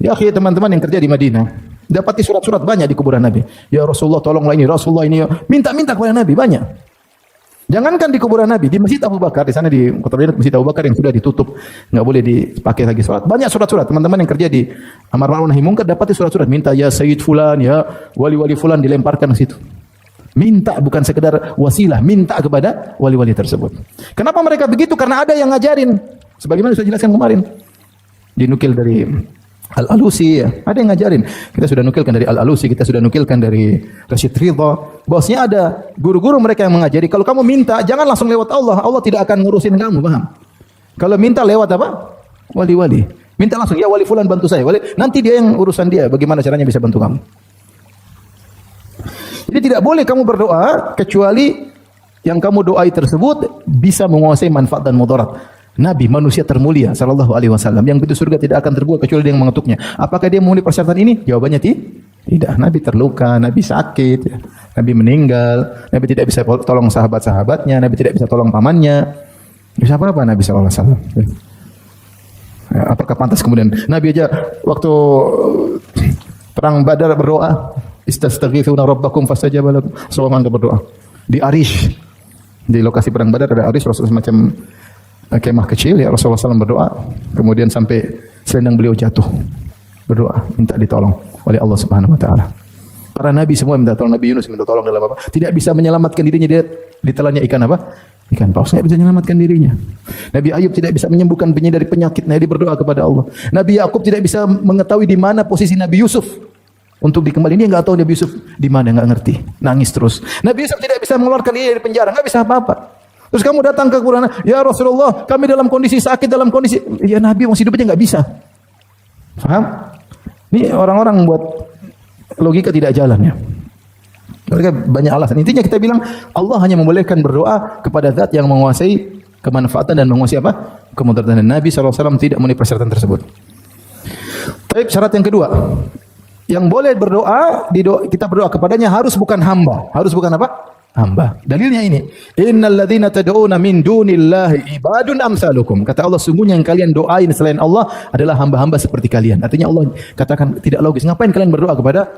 Ya akhirnya teman-teman yang kerja di Madinah, dapati surat-surat banyak di kuburan Nabi. Ya Rasulullah tolonglah ini, Rasulullah ini, minta-minta kepada Nabi banyak. Jangankan di kuburan Nabi, di Masjid Abu Bakar, di sana di Kota Madinah Masjid Abu Bakar yang sudah ditutup, enggak boleh dipakai lagi salat. Banyak surat-surat. Teman-teman yang kerja di Amar Ma'ruf Nahi Munkar dapati surat-surat minta ya Sayyid fulan, ya wali-wali fulan dilemparkan ke situ. Minta bukan sekedar wasilah, minta kepada wali-wali tersebut. Kenapa mereka begitu? Karena ada yang ngajarin. Sebagaimana sudah jelaskan kemarin. Dinukil dari Al-Alusi, ya. Ada yang ngajarin. Kita sudah nukilkan dari Al-Alusi, kita sudah nukilkan dari Rasyid Ridha. Bosnya ada guru-guru mereka yang mengajari. Kalau kamu minta, jangan langsung lewat Allah. Allah tidak akan ngurusin kamu, paham? Kalau minta lewat apa? Wali-wali. Minta langsung, ya wali fulan bantu saya. Wali, nanti dia yang urusan dia, bagaimana caranya bisa bantu kamu. Jadi tidak boleh kamu berdoa, kecuali yang kamu doai tersebut bisa menguasai manfaat dan mudarat. Nabi manusia termulia sallallahu alaihi wasallam yang pintu surga tidak akan terbuka kecuali dia yang mengetuknya. Apakah dia memenuhi persyaratan ini? Jawabannya tidak. Nabi terluka, Nabi sakit, ya. Nabi meninggal, Nabi tidak bisa tolong sahabat-sahabatnya, Nabi tidak bisa tolong pamannya. Bisa apa Nabi sallallahu alaihi wasallam? Ya, apakah pantas kemudian Nabi aja waktu perang Badar berdoa, istastaghitsuna rabbakum fastajaba lakum. Rasulullah berdoa di Arish. Di lokasi perang Badar ada Arish, Rasulullah semacam kemah kecil, ya Rasulullah SAW berdoa, kemudian sampai selendang beliau jatuh, berdoa minta ditolong oleh Allah Subhanahu Wa Taala. Para nabi semua minta tolong. Nabi Yunus minta tolong dalam apa? Tidak bisa menyelamatkan dirinya, dia ditelannya ikan apa? Ikan paus. Tidak bisa menyelamatkan dirinya. Nabi Ayub tidak bisa menyembuhkan dari penyakitnya, dia berdoa kepada Allah. Nabi Yakub tidak bisa mengetahui di mana posisi Nabi Yusuf untuk dikembalikan. Dia enggak tahu Nabi Yusuf di mana, enggak ngerti, nangis terus. Nabi Yusuf tidak bisa mengeluarkan diri dari penjara, enggak bisa apa-apa. Terus kamu datang ke kuburan, ya Rasulullah, kami dalam kondisi sakit, dalam kondisi, ya Nabi masih hidupnya enggak bisa. Faham? Ini orang-orang buat logika tidak jalan, ya. Mereka banyak alasan. Intinya kita bilang Allah hanya membolehkan berdoa kepada zat yang menguasai kemanfaatan dan menguasai apa? Kemudaratan. Dan Nabi SAW tidak memenuhi persyaratan tersebut. Baik, syarat yang kedua. Yang boleh berdoa, kita berdoa kepadanya harus bukan hamba. Harus bukan apa? Hamba. Dalilnya ini, innal ladzina tad'una min dunillahi ibadun amsalukum. Kata Allah, sungguhnya yang kalian doain selain Allah adalah hamba-hamba seperti kalian. Artinya Allah katakan tidak logis. Ngapain kalian berdoa kepada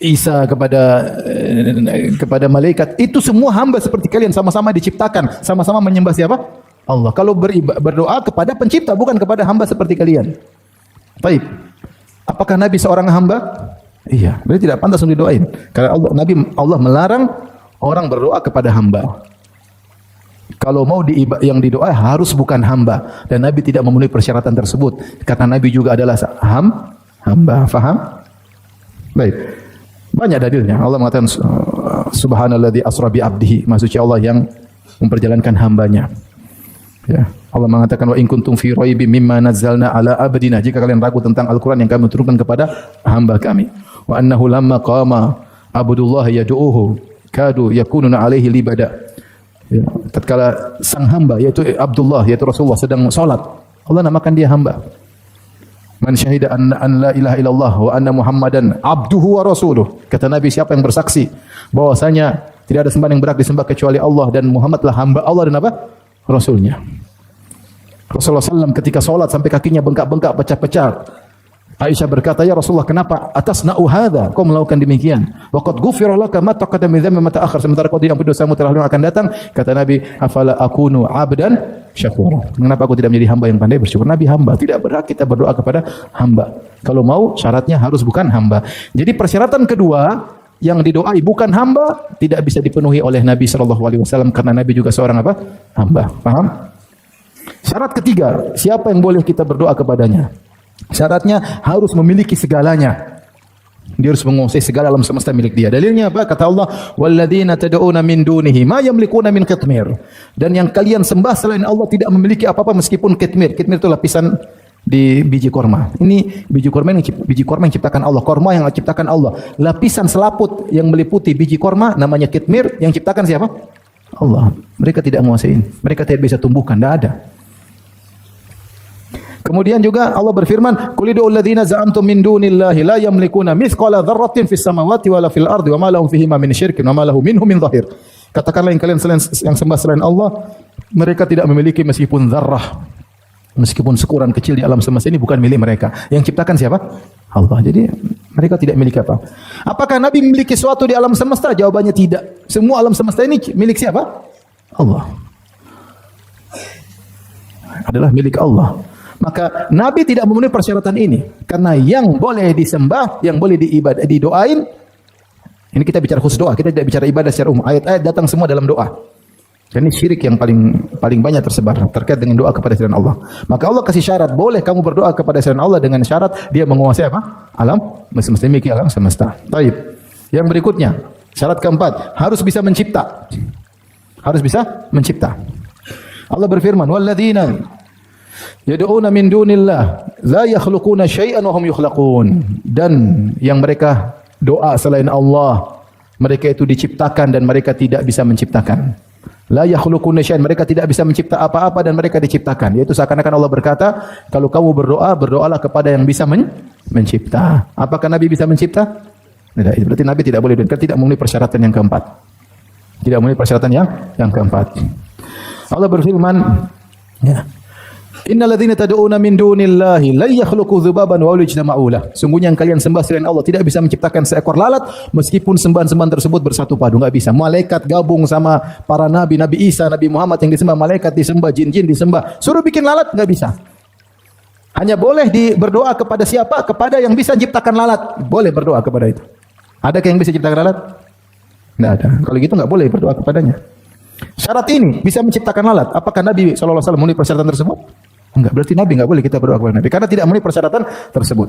Isa, kepada malaikat? Itu semua hamba seperti kalian, sama-sama diciptakan, sama-sama menyembah siapa? Allah. Kalau berdoa kepada pencipta, bukan kepada hamba seperti kalian. Baik. Apakah Nabi seorang hamba? Iya, berarti tidak pantas untuk didoain. Karena Allah melarang orang berdoa kepada hamba. Kalau mau yang didoa harus bukan hamba, dan Nabi tidak memenuhi persyaratan tersebut. Karena Nabi juga adalah hamba. Faham? Baik. Banyak dalilnya. Allah mengatakan subhanalladzi asra bi 'abdihi, maksudnya Allah yang memperjalankan hambanya. Ya. Allah mengatakan wa in kuntum fi raibim mimma nazzalna ala abdina, jika kalian ragu tentang Al-Qur'an yang kami turunkan kepada hamba kami. Wa annahu lamma qama abdullah yad'uhu kadu yakununa alaihi libada. Ya. Tatkala sang hamba yaitu Abdullah yaitu Rasulullah sedang salat, Allah namakan dia hamba. Man syahida an la ilaha illallah wa anna Muhammadan abduhu wa rasuluh. Kata Nabi, siapa yang bersaksi bahwasanya tidak ada sembahan yang berhak disembah kecuali Allah dan Muhammadlah hamba Allah dan apa? Rasulnya. Rasulullah SAW ketika solat sampai kakinya bengkak-bengkak, pecah-pecah. Aisyah berkata, ya Rasulullah, kenapa atasna'u hadza? Kau melakukan demikian. Wa qad ghufira laka ma taqaddama min dhanbi ma ta'akhkhar. Sementara kau diampuni dosamu telah lalu akan datang. Kata Nabi, afala akunu 'abdan syakura. Kenapa aku tidak menjadi hamba yang pandai bersyukur? Nabi hamba, tidak berhak kita berdoa kepada hamba. Kalau mau syaratnya harus bukan hamba. Jadi persyaratan kedua yang didoai bukan hamba tidak bisa dipenuhi oleh Nabi SAW karena Nabi juga seorang apa? Hamba. Paham? Syarat ketiga, siapa yang boleh kita berdoa kepadanya? Syaratnya harus memiliki segalanya. Dia harus menguasai segala alam semesta milik dia. Dalilnya apa? Kata Allah, "Walladzina tad'una min dunihi ma yamlikuna min qitmir." Dan yang kalian sembah selain Allah tidak memiliki apa-apa meskipun qitmir. Qitmir itu lapisan di biji korma. Ini biji korma yang diciptakan Allah. Korma yang diciptakan Allah. Lapisan selaput yang meliputi biji korma namanya qitmir, yang ciptakan siapa? Allah. Mereka tidak menguasai. Mereka tidak bisa tumbuhkan, tidak ada. Kemudian juga Allah berfirman, "Qul ud'u alladziina za'amtum min dunillahi la yamlikuna mithqala dzarratin fis samawati wala fil ardi wa ma lahum fihima min syirkin wa ma lahu minhum min dhahir." Katakanlah yang kalian yang sembah selain Allah, mereka tidak memiliki meskipun zarrah, meskipun sekuran kecil di alam semesta ini bukan milik mereka. Yang ciptakan siapa? Allah. Jadi mereka tidak memiliki apa. Apakah Nabi memiliki sesuatu di alam semesta? Jawabannya tidak. Semua alam semesta ini milik siapa? Allah. Adalah milik Allah. Maka Nabi tidak memenuhi persyaratan ini. Karena yang boleh disembah, yang boleh didoain, ini kita bicara khusus doa, kita tidak bicara ibadah secara umum. Ayat-ayat datang semua dalam doa. Dan ini syirik yang paling banyak tersebar terkait dengan doa kepada selain Allah. Maka Allah kasih syarat, boleh kamu berdoa kepada selain Allah dengan syarat dia menguasai apa? Alam semesta, memiliki alam semesta. Baik. Yang berikutnya, syarat keempat, harus bisa mencipta. Harus bisa mencipta. Allah berfirman, "Walladzina yad'una min dunillah la yakhluquna syai'an wa hum yukhlaqun." Dan yang mereka doa selain Allah, mereka itu diciptakan dan mereka tidak bisa menciptakan. La yakhluquna syai'an, mereka tidak bisa mencipta apa-apa dan mereka diciptakan. Yaitu seakan-akan Allah berkata, kalau kamu berdoa, berdoalah kepada yang bisa mencipta. Apakah Nabi bisa mencipta? Tidak. Berarti Nabi tidak boleh, dan tidak memenuhi persyaratan yang keempat. Tidak memenuhi persyaratan yang keempat. Allah berfirman, ya, "Innal ladzina tad'una min dunillahi la yakhluqu dzubaban wa law ijtama'u lah." Sungguhnya yang kalian sembah selain Allah tidak bisa menciptakan seekor lalat meskipun sembahan-sembahan tersebut bersatu padu, enggak bisa. Malaikat gabung sama para nabi, Nabi Isa, Nabi Muhammad yang disembah, malaikat disembah, jin-jin disembah. Suruh bikin lalat enggak bisa. Hanya boleh berdoa kepada siapa? Kepada yang bisa menciptakan lalat. Boleh berdoa kepada itu. Adakah yang bisa menciptakan lalat? Enggak ada. Kalau gitu enggak boleh berdoa kepadanya. Syarat ini bisa menciptakan lalat. Apakah Nabi SAW memenuhi persyaratan tersebut? Enggak, berarti Nabi enggak boleh kita berdoa kepada Nabi karena tidak memenuhi persyaratan tersebut.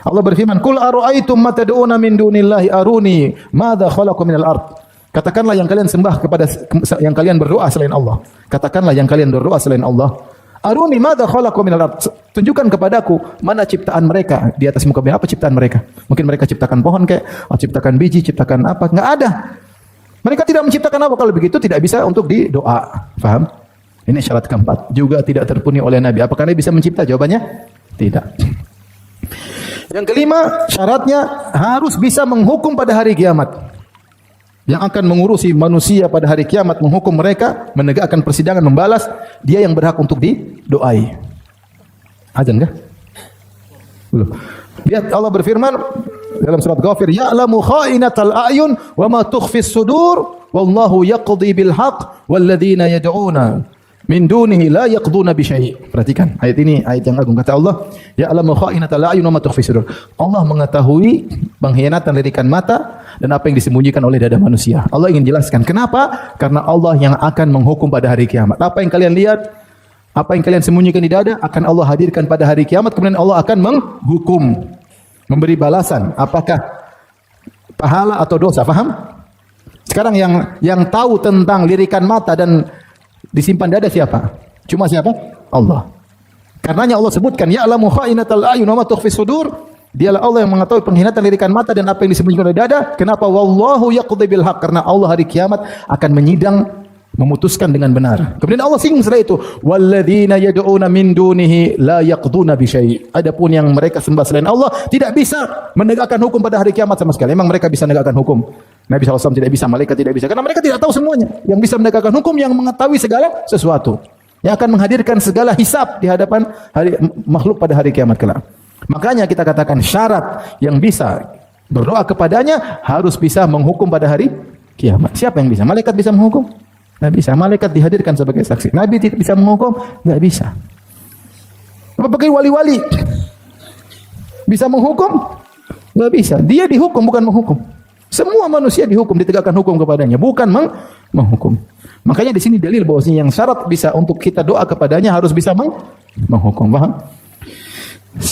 Allah berfirman, "Qul ara'aitum ma tad'una min dunillahi aruni madza khalaqu minal ard." Katakanlah yang kalian sembah kepada yang kalian berdoa selain Allah. Katakanlah yang kalian berdoa selain Allah, "Aruni madza khalaqu minal ard." Tunjukkan kepadaku mana ciptaan mereka di atas muka bumi, apa ciptaan mereka? Mungkin mereka ciptakan pohon kayak, ciptakan biji, ciptakan apa? Enggak ada. Mereka tidak menciptakan apa, kalau begitu tidak bisa untuk didoa. Faham? Ini syarat keempat. Juga tidak terpenuhi oleh Nabi. Apakah Nabi bisa mencipta? Jawabannya tidak. Yang kelima, syaratnya harus bisa menghukum pada hari kiamat. Yang akan mengurusi manusia pada hari kiamat, menghukum mereka, menegakkan persidangan, membalas, dia yang berhak untuk didoai. Azan kah? Belum. Lihat Allah berfirman dalam surat Ghafir, "Ya'lamu kha'inatal a'yun wa ma tukhfis sudur, wallahu yaqdi bil haqq walladzina yad'una min dunihi la yaqduna bi syai'." Perhatikan ayat ini, ayat yang agung. Kata Allah, "Ya'lamu kha'inatal a'yun wa ma tukhfis sudur." Allah mengetahui pengkhianatan lirikan mata dan apa yang disembunyikan oleh dada manusia. Allah ingin jelaskan kenapa? Karena Allah yang akan menghukum pada hari kiamat. Apa yang kalian lihat Apa yang kalian sembunyikan di dada akan Allah hadirkan pada hari kiamat, kemudian Allah akan menghukum, memberi balasan apakah pahala atau dosa. Faham? Sekarang yang tahu tentang lirikan mata dan disimpan dada siapa? Cuma siapa? Allah. Karenanya Allah sebutkan ya'lamu kha'inatal a'yun wa ma tukhfi sudur. Dialah Allah yang mengetahui pengkhianatan lirikan mata dan apa yang disembunyikan oleh dada. Kenapa? Wallahu yaqdi bil haq. Karena Allah hari kiamat akan menyidang, memutuskan dengan benar. Kemudian Allah singgung setelah itu, walladzina yad'una min dunihi la yaqduna bi syai'. Adapun yang mereka sembah selain Allah tidak bisa menegakkan hukum pada hari kiamat sama sekali. Memang mereka bisa menegakkan hukum. Nabi SAW tidak bisa, malaikat tidak bisa. Karena mereka tidak tahu semuanya. Yang bisa menegakkan hukum yang mengetahui segala sesuatu. Yang akan menghadirkan segala hisab di hadapan makhluk pada hari kiamat kelak. Makanya kita katakan syarat yang bisa berdoa kepadanya harus bisa menghukum pada hari kiamat. Siapa yang bisa? Malaikat bisa menghukum? Tidak bisa. Malaikat dihadirkan sebagai saksi. Nabi tidak bisa menghukum? Tidak bisa. Apa pakai wali-wali? Bisa menghukum? Tidak bisa. Dia dihukum bukan menghukum. Semua manusia dihukum, ditegakkan hukum kepadanya, bukan menghukum. Makanya di sini dalil bahwasanya yang syarat bisa untuk kita doa kepadanya harus bisa menghukum. Paham?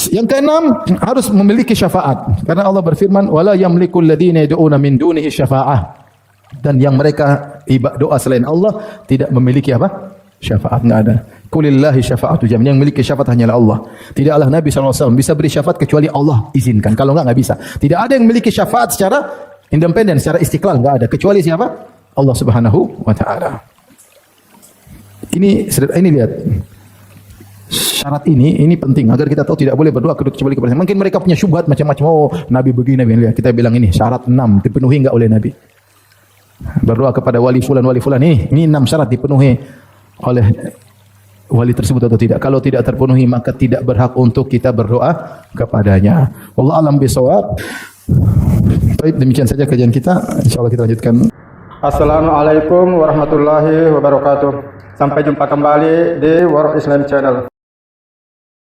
Yang keenam, harus memiliki syafaat. Karena Allah berfirman, "Wala yamliku alladziina yad'una min dunihi syafa'ah." Dan yang mereka doa selain Allah tidak memiliki apa? Syafaat, enggak ada. Qulillahi syafa'atu jami'an. Yang memiliki syafaat hanyalah Allah. Tidaklah Nabi SAW bisa beri syafaat kecuali Allah izinkan. Kalau enggak bisa. Tidak ada yang memiliki syafaat secara independen, secara istiqlal, enggak ada. Kecuali siapa? Allah Subhanahu wa taala. Ini lihat. Syarat ini penting agar kita tahu tidak boleh berdoa kecuali kepada Allah. Mungkin mereka punya syubhat macam-macam. Oh, Nabi begini, Nabi. Kita bilang ini syarat 6 dipenuhi enggak oleh Nabi. Berdoa kepada wali fulan ini 6 syarat dipenuhi oleh wali tersebut atau tidak. Kalau tidak terpenuhi maka tidak berhak untuk kita berdoa kepadanya. Wallahu a'lam bishawab. Baik, demikian saja kajian kita. Insyaallah kita lanjutkan. Assalamualaikum warahmatullahi wabarakatuh. Sampai jumpa kembali di World Islam Channel.